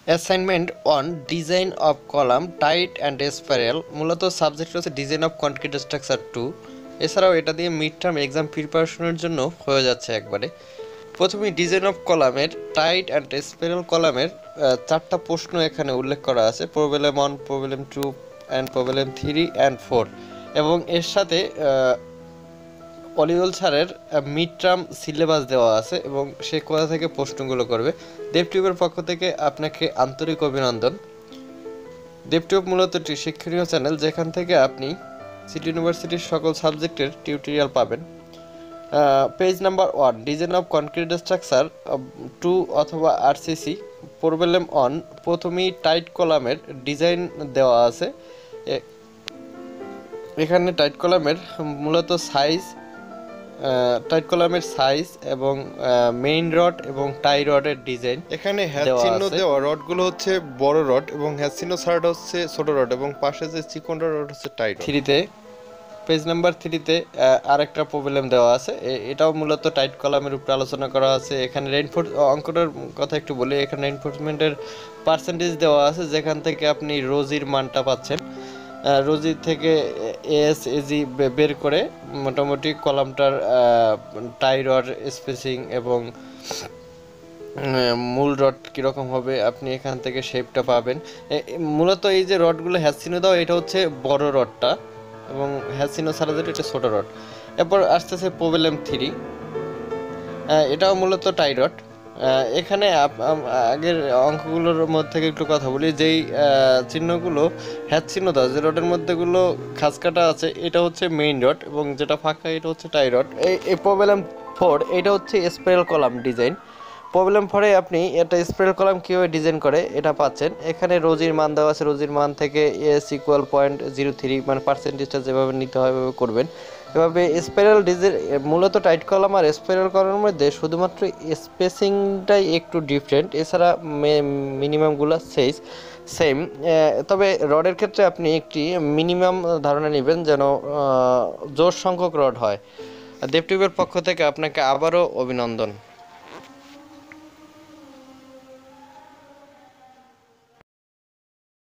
Assignment on design of column tight and spiral, মূলত subject হচ্ছে design of concrete structure 2। এছাড়াও এটা দিয়ে মিড টার্ম এক্সাম প্রিপারেশনের জন্য হয়ে যাচ্ছে একবারে। প্রথমে ডিজাইন অফ কলামের টাইট অ্যান্ড স্পাইরাল কলামের 4টা প্রশ্ন এখানে উল্লেখ করা আছে, problem 1, problem 2 and problem 3 and 4, এবং এর সাথে ওয়ালিউল স্যারের মিড টার্ম সিলেবাস দেওয়া আছে এবং সে কোথা থেকে প্রশ্নগুলো করবে। দেবটিউবের পক্ষ থেকে আপনাকে আন্তরিক অভিনন্দন। দেবটিউব মূলত একটি শিক্ষণীয় চ্যানেল, যেখান থেকে আপনি সিটি ইউনিভার্সিটির সকল সাবজেক্টের টিউটোরিয়াল পাবেন। Page number 1, design of concrete structure 2 অথবা আরসিসি, প্রবলেম 1। প্রথমেই টাইট কলামের ডিজাইন দেওয়া আছে। এখানে টাইট কলামের মূলত টাইট কলামের সাইজ এবং মেইন রড এবং টাই রডের ডিজাইন এখানে হ্যাচ চিহ্ন দেওয়া রডগুলো হচ্ছে বড় রড এবং হ্যাচ চিহ্ন ছাড়াটা হচ্ছে ছোট রড এবং পাশে যে চিকন রড হচ্ছে টাই রড। 3তে, পেজ নাম্বার 3তে আরেকটা প্রবলেম দেওয়া আছে, এটাও মূলত টাইট কলামের উপরে আলোচনা করা আছে। এখানে অঙ্কটার কথা একটু বলি। এখানে রেইনফোর্সমেন্টের পার্সেন্টেজ দেওয়া আছে, যেখান থেকে আপনি রোজির মানটা পাচ্ছেন। রোজি থেকে এসএজি বের করে মোটামুটি কলামটার টাই রড স্পেসিং এবং মূল রড কীরকম হবে আপনি এখান থেকে শেপটা পাবেন। মূলত এই যে রডগুলো হ্যাসিনো দাও, এটা হচ্ছে বড় রডটা এবং হ্যাসিনো ছাড়া যেটা এটা ছোটো রড। এরপর আসতেছে প্রবলেম 3, এটাও মূলত টাই রড। এখানে আগের অঙ্কগুলোর মধ্যে থেকে একটু কথা বলি। যেই চিহ্নগুলো হ্যাচ চিহ্ন দাও, যে রডের মধ্যেগুলো খাঁজ কাটা আছে, এটা হচ্ছে মেইন রড এবং যেটা ফাঁকা এটা হচ্ছে টাই রড। এই প্রবলেম 4, এটা হচ্ছে স্পাইরাল কলাম ডিজাইন। প্রবলেম 4-এ আপনি একটা স্পাইরাল কলাম কীভাবে ডিজাইন করে এটা পাচ্ছেন। এখানে রোজির মান দেওয়া আছে, রোজির মান থেকে এস ইকুয়াল 0.03 মানে পার্সেন্টেজটা যেভাবে নিতে হয় এভাবে করবেন। এভাবে স্পাইরাল ডিজাইন মূলত টাইট কলাম আর স্পাইরাল কলামের মধ্যে শুধুমাত্র স্পেসিংটাই একটু ডিফারেন্ট, এছাড়া মিনিমামগুলো সেম। তবে রডের ক্ষেত্রে আপনি একটি মিনিমাম ধারণা নেবেন যেন জোড় সংখ্যক রড হয়। দেবটিউবের পক্ষ থেকে আপনাকে আবারও অভিনন্দন।